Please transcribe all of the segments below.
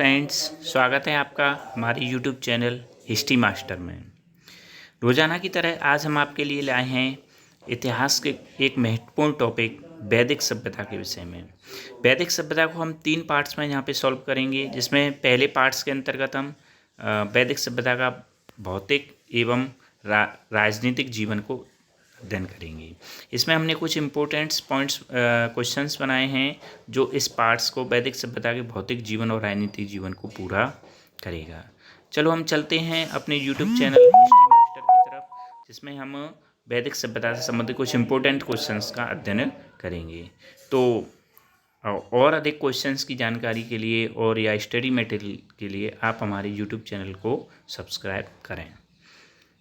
Friends, स्वागत है आपका हमारे यूट्यूब चैनल हिस्ट्री मास्टर में। रोज़ाना की तरह आज हम आपके लिए लाए हैं इतिहास के एक महत्वपूर्ण टॉपिक वैदिक सभ्यता के विषय में। वैदिक सभ्यता को हम 3 पार्ट्स में यहाँ पे सॉल्व करेंगे, जिसमें पहले पार्ट्स के अंतर्गत हम वैदिक सभ्यता का भौतिक एवं राजनीतिक जीवन को अध्ययन करेंगे। इसमें हमने कुछ इम्पोर्टेंट्स पॉइंट्स क्वेश्चंस बनाए हैं जो इस पार्ट्स को वैदिक सभ्यता के भौतिक जीवन और राजनीतिक जीवन को पूरा करेगा। चलो हम चलते हैं अपने यूट्यूब चैनल हिस्ट्री मास्टर की तरफ, जिसमें हम वैदिक सभ्यता से संबंधित कुछ इम्पोर्टेंट क्वेश्चंस का अध्ययन करेंगे। तो और अधिक क्वेश्चंस की जानकारी के लिए और या स्टडी मटेरियल के लिए आप हमारे यूट्यूब चैनल को सब्सक्राइब करें।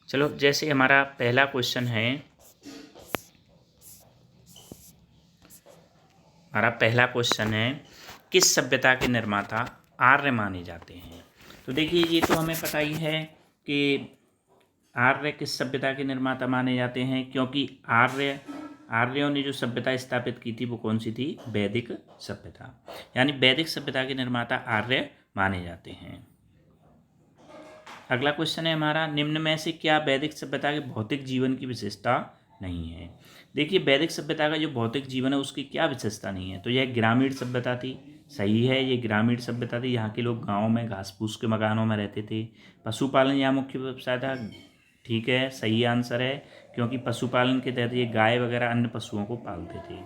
चलो, जैसे हमारा पहला क्वेश्चन है, किस सभ्यता के निर्माता आर्य माने जाते हैं। तो देखिए, ये तो हमें पता ही है कि आर्य किस सभ्यता के निर्माता माने जाते हैं, क्योंकि आर्यों ने जो सभ्यता स्थापित की थी वो कौन सी थी? वैदिक सभ्यता। यानी वैदिक सभ्यता के निर्माता आर्य माने जाते हैं। अगला क्वेश्चन है हमारा, निम्न में से क्या वैदिक सभ्यता के भौतिक जीवन की विशेषता नहीं है। देखिए, वैदिक सभ्यता का जो भौतिक जीवन है उसकी क्या विशेषता नहीं है? तो यह ग्रामीण सभ्यता थी। सही है, ये ग्रामीण सभ्यता थी। यहाँ के लोग गाँव में घास फूस के मकानों में रहते थे। पशुपालन यहाँ मुख्य व्यवसाय था। ठीक है, सही आंसर है, क्योंकि पशुपालन के तहत ये गाय वगैरह अन्य पशुओं को पालते थे।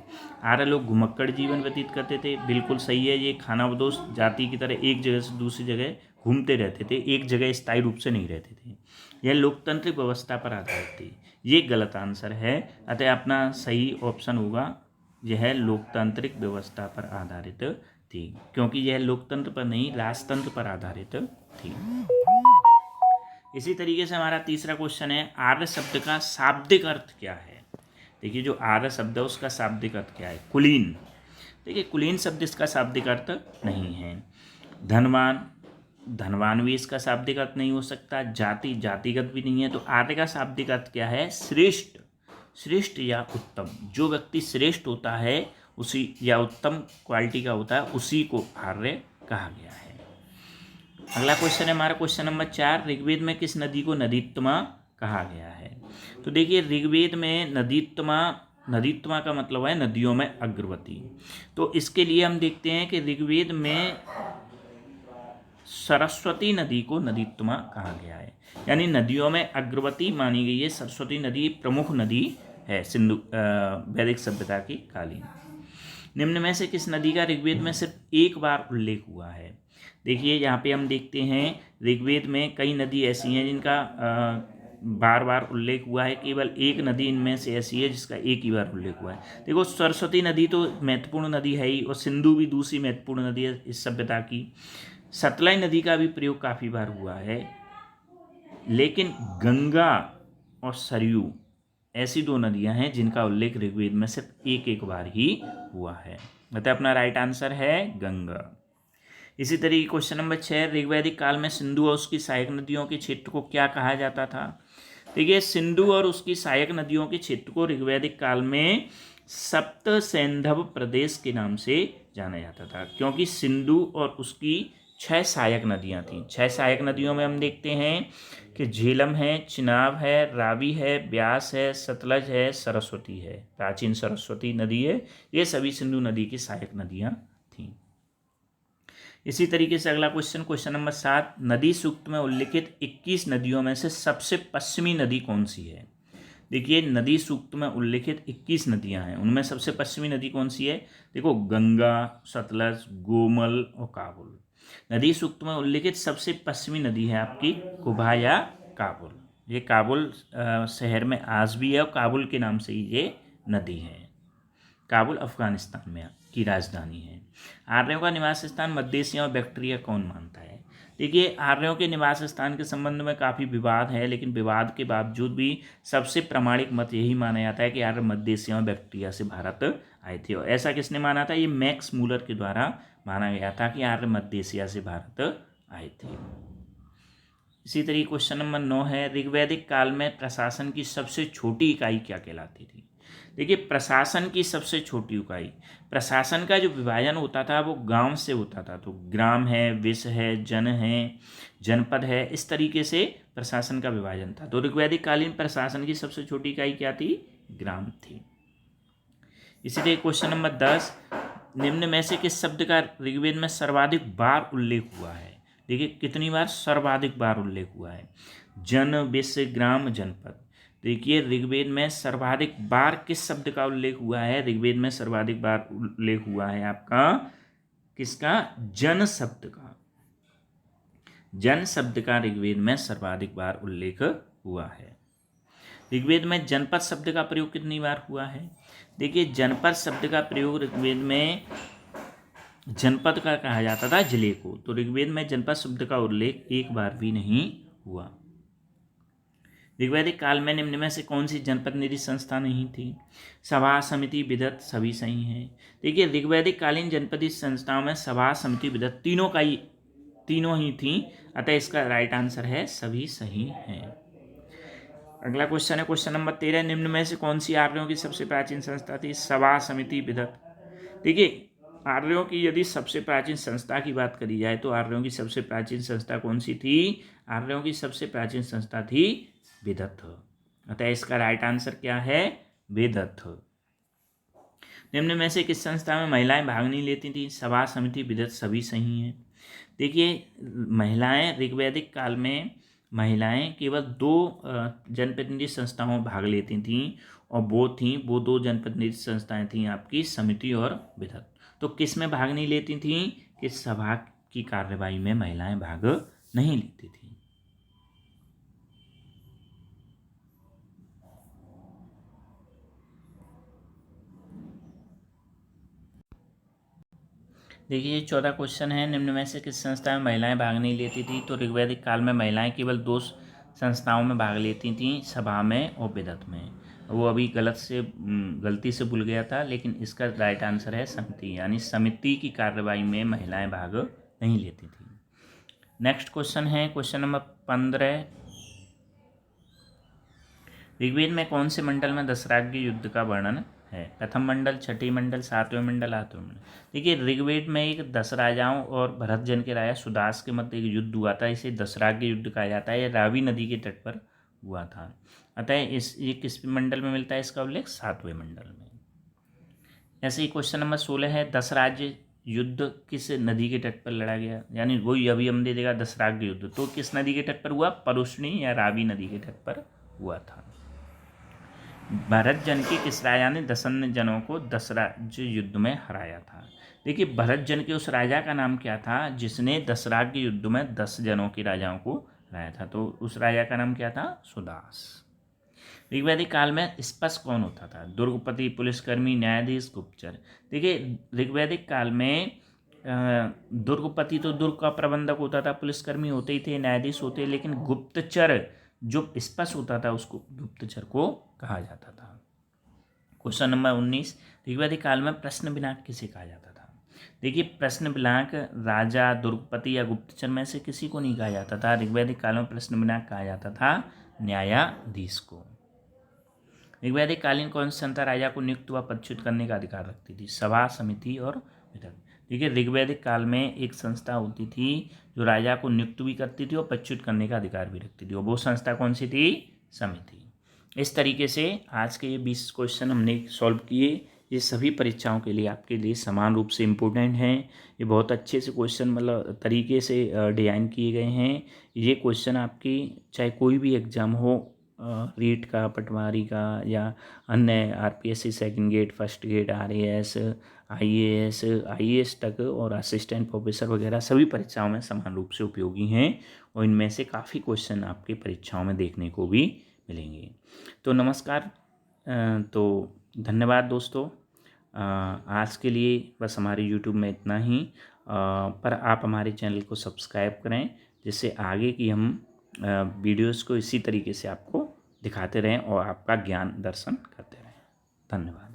आर्य लोग घुमक्कड़ जीवन व्यतीत करते थे। बिल्कुल सही है, ये खानाबदोश जाति की तरह एक जगह से दूसरी जगह घूमते रहते थे, एक जगह स्थायी रूप से नहीं रहते थे। यह लोकतांत्रिक व्यवस्था पर आधारित थी। ये गलत आंसर है, अतः अपना सही ऑप्शन होगा यह लोकतांत्रिक व्यवस्था पर आधारित थी, क्योंकि यह लोकतंत्र पर नहीं राजतंत्र पर आधारित थी। इसी तरीके से हमारा तीसरा क्वेश्चन है, आर्य शब्द का शाब्दिक अर्थ क्या है। देखिए, जो आर्य शब्द है उसका शाब्दिक अर्थ क्या है? कुलीन। देखिए, कुलीन शब्द इसका शाब्दिक अर्थ नहीं है। धनवान भी इसका शाब्दिक अर्थ नहीं हो सकता। जातिगत भी नहीं है। तो आर्य का शाब्दिक अर्थ क्या है? श्रेष्ठ या उत्तम। जो व्यक्ति श्रेष्ठ होता है उसी या उत्तम क्वालिटी का होता है, उसी को आर्य कहा गया है। अगला क्वेश्चन है हमारा क्वेश्चन नंबर 4, ऋग्वेद में किस नदी को नदीत्तमा कहा गया है। तो देखिए, ऋग्वेद में नदीत्तमा का मतलब है नदियों में अग्रवती। तो इसके लिए हम देखते हैं कि ऋग्वेद में सरस्वती नदी को नदीत्तमा कहा गया है, यानी नदियों में अग्रवती मानी गई है। सरस्वती नदी प्रमुख नदी है सिंधु वैदिक सभ्यता की कालीन। निम्न में से किस नदी का ऋग्वेद में सिर्फ एक बार उल्लेख हुआ है। देखिए, यहाँ पे हम देखते हैं ऋग्वेद में कई नदी ऐसी हैं जिनका बार बार उल्लेख हुआ है। केवल एक नदी इनमें से ऐसी है जिसका एक ही बार उल्लेख हुआ है। देखो, सरस्वती नदी तो महत्वपूर्ण नदी है ही, और सिंधु भी दूसरी महत्वपूर्ण नदी है इस सभ्यता की। सतलज नदी का भी प्रयोग काफ़ी बार हुआ है, लेकिन गंगा और सरयू ऐसी 2 नदियां हैं जिनका उल्लेख ऋग्वेद में सिर्फ एक बार ही हुआ है। मतलब अपना राइट आंसर है गंगा। इसी तरीके क्वेश्चन नंबर 6, ऋग्वैदिक काल में सिंधु और उसकी सहायक नदियों के क्षेत्र को क्या कहा जाता था। देखिए, सिंधु और उसकी सहायक नदियों के क्षेत्र को ऋग्वैदिक काल में सप्त सैंधव प्रदेश के नाम से जाना जाता था, क्योंकि सिंधु और उसकी 6 सहायक नदियां थीं। 6 सहायक नदियों में हम देखते हैं कि झेलम है, चिनाब है, रावी है, ब्यास है, सतलज है, सरस्वती है। प्राचीन सरस्वती नदी है। ये सभी सिंधु नदी की सहायक नदियां थीं। इसी तरीके से अगला क्वेश्चन नंबर 7, नदी सूक्त में उल्लिखित 21 नदियों में से सबसे पश्चिमी नदी कौन सी है। देखिए, नदी सूक्त में उल्लिखित 21 नदियां हैं, उनमें सबसे पश्चिमी नदी कौन सी है? देखो, गंगा, सतलज, गोमल और काबुल। नदी सूक्त में उल्लिखित सबसे पश्चिमी नदी है आपकी कुबा या काबुल। ये काबुल शहर में आज भी है और काबुल के नाम से ही ये नदी है। काबुल अफगानिस्तान में की राजधानी है। आर्यों का निवास स्थान मध्य एशिया और बैक्ट्रिया कौन मानता है। देखिए, आर्यों के निवास स्थान के संबंध में काफ़ी विवाद है, लेकिन विवाद के बावजूद भी सबसे प्रामाणिक मत यही माना जाता है कि आर्य मध्य एशिया और बैक्ट्रिया से भारत आए थे। और ऐसा किसने माना था? ये मैक्स मूलर के द्वारा माना गया था कि आर्य मध्य एशिया से भारत आए थे। इसी तरीके क्वेश्चन नंबर 9 है, ऋग्वैदिक काल में प्रशासन की सबसे छोटी इकाई क्या कहलाती थी। देखिए, प्रशासन की सबसे छोटी इकाई, प्रशासन का जो विभाजन होता था वो गांव से होता था। तो ग्राम है, विश्व है, जन है, जनपद है, इस तरीके से प्रशासन का विभाजन था। तो ऋग्वैदिक कालीन प्रशासन की सबसे छोटी इकाई क्या थी? ग्राम थी। इसीलिए क्वेश्चन नंबर 10, निम्न में से किस शब्द का ऋग्वेद में सर्वाधिक बार उल्लेख हुआ है? देखिए कितनी बार सर्वाधिक बार उल्लेख हुआ है। जन, विश्व, ग्राम, जनपद। देखिए ऋग्वेद में सर्वाधिक बार किस शब्द का उल्लेख हुआ है? ऋग्वेद में सर्वाधिक बार उल्लेख हुआ है आपका किसका? जन शब्द का। जन शब्द का ऋग्वेद में सर्वाधिक बार उल्लेख हुआ है। ऋग्वेद में जनपद शब्द का प्रयोग कितनी बार हुआ है? देखिए जनपद शब्द का प्रयोग ऋग्वेद में जनपद का कहा जाता था जिले को। तो ऋग्वेद में जनपद शब्द का उल्लेख एक बार भी नहीं हुआ। ऋग्वैदिक काल में निम्न में से कौन सी जनपद निधि संस्था नहीं थी? सभा, समिति, विदत सभी सही हैं। देखिए ऋग्वैदिक कालीन जनपदीय संस्थाओं में सभा, समिति, विदत तीनों ही थी। अतः इसका राइट आंसर है सभी सही हैं। अगला क्वेश्चन है क्वेश्चन नंबर 13, निम्न में से कौन सी आर्यों की सबसे प्राचीन संस्था थी? सभा, समिति, विदत। देखिए आर्यों की यदि सबसे प्राचीन संस्था की बात करी जाए तो आर्यों की सबसे प्राचीन संस्था कौन सी थी? आर्यों की सबसे प्राचीन संस्था थी विदत। अतः इसका राइट आंसर क्या है? विदत। निम्न में से किस संस्था में महिलाएं भाग नहीं लेती थी? सभा, समिति, विदत सभी सही हैं। देखिए महिलाएं ऋग्वैदिक काल में महिलाएं केवल 2 जनप्रतिनिधि संस्थाओं में भाग लेती थीं और वो 2 जनप्रतिनिधि संस्थाएं थीं आपकी समिति और विदत। तो किस में भाग नहीं लेती थीं? कि सभा की कार्यवाही में महिलाएं भाग नहीं लेती थी। देखिए 14 क्वेश्चन है, निम्न में से किस संस्था में महिलाएं भाग नहीं लेती थी? तो ऋग्वैदिक काल में महिलाएं केवल 2 संस्थाओं में भाग लेती थीं, सभा में और विदत में। वो अभी गलती से भूल गया था, लेकिन इसका राइट आंसर है समिति, यानी समिति की कार्यवाही में महिलाएं भाग नहीं लेती थी। नेक्स्ट क्वेश्चन है क्वेश्चन नंबर 15, ऋग्वेद में कौन से मंडल में दशराग्य युद्ध का वर्णन है? प्रथम मंडल, छठी मंडल, 7वें मंडल, 8वें मंडल। देखिए ऋग्वेद में एक 10 राजाओं और भरत जन के राजा सुदास के मध्य एक युद्ध हुआ था। इसे दशराग्य युद्ध कहा जाता है। यह रावी नदी के तट पर हुआ था। अतः ये किस मंडल में मिलता है? इसका उल्लेख 7वें मंडल में। ऐसे ही क्वेश्चन नंबर 16 है, दशराज्य युद्ध किस नदी के तट पर लड़ा गया? यानी वही अभी हम दे देगा दशराग्य युद्ध। तो किस नदी के तट पर हुआ? परुष्णी या रावी नदी के तट पर हुआ था। भरत जन के किस राजा ने दसन्न जनों को दशराज्य युद्ध में हराया था? देखिए भरत जन के उस राजा का नाम क्या था जिसने दशराज्य युद्ध में 10 जनों के राजाओं को हराया था? तो उस राजा का नाम क्या था? सुदास। ऋग्वैदिक काल में स्पष्ट कौन होता था? दुर्गपति, पुलिसकर्मी, न्यायाधीश, गुप्तचर। देखिए ऋग्वैदिक काल में दुर्गपति तो दुर्ग का प्रबंधक होता था, पुलिसकर्मी होते ही थे, न्यायाधीश होते, लेकिन गुप्तचर जो स्पष्ट होता था उसको गुप्तचर को कहा जाता था। क्वेश्चन नंबर 19, ऋग्वैदिक काल में प्रश्न विनाक किसे कहा जाता था? देखिए प्रश्न विनाक राजा, दुर्गपति या गुप्तचर में से किसी को नहीं कहा जाता था। ऋग्वैदिक काल में प्रश्न विनाक कहा जाता था न्यायाधीश को। ऋग्वैदिक कालीन कौन सी संस्था राजा को नियुक्त व पदच्युत करने का अधिकार रखती थी? सभा, समिति और विदत। देखिए ऋग्वैदिक काल में एक संस्था होती थी जो राजा को नियुक्त भी करती थी और पदच्युत करने का अधिकार भी रखती थी, और वो संस्था कौन सी थी? समिति। इस तरीके से आज के ये 20 क्वेश्चन हमने सॉल्व किए। ये सभी परीक्षाओं के लिए आपके लिए समान रूप से इम्पोर्टेंट हैं। ये बहुत अच्छे से क्वेश्चन मतलब तरीके से डिज़ाइन किए गए हैं। ये क्वेश्चन आपकी चाहे कोई भी एग्ज़ाम हो, रीट का, पटवारी का या अन्य RPSC second grade, first grade, RAS, IAS तक और असिस्टेंट प्रोफेसर वगैरह सभी परीक्षाओं में समान रूप से उपयोगी हैं, और इनमें से काफ़ी क्वेश्चन आपकी परीक्षाओं में देखने को भी मिलेंगे। तो नमस्कार, तो धन्यवाद दोस्तों। आज के लिए बस हमारे YouTube में इतना ही, पर आप हमारे चैनल को सब्सक्राइब करें जिससे आगे की हम वीडियोस को इसी तरीके से आपको दिखाते रहें और आपका ज्ञान दर्शन करते रहें। धन्यवाद।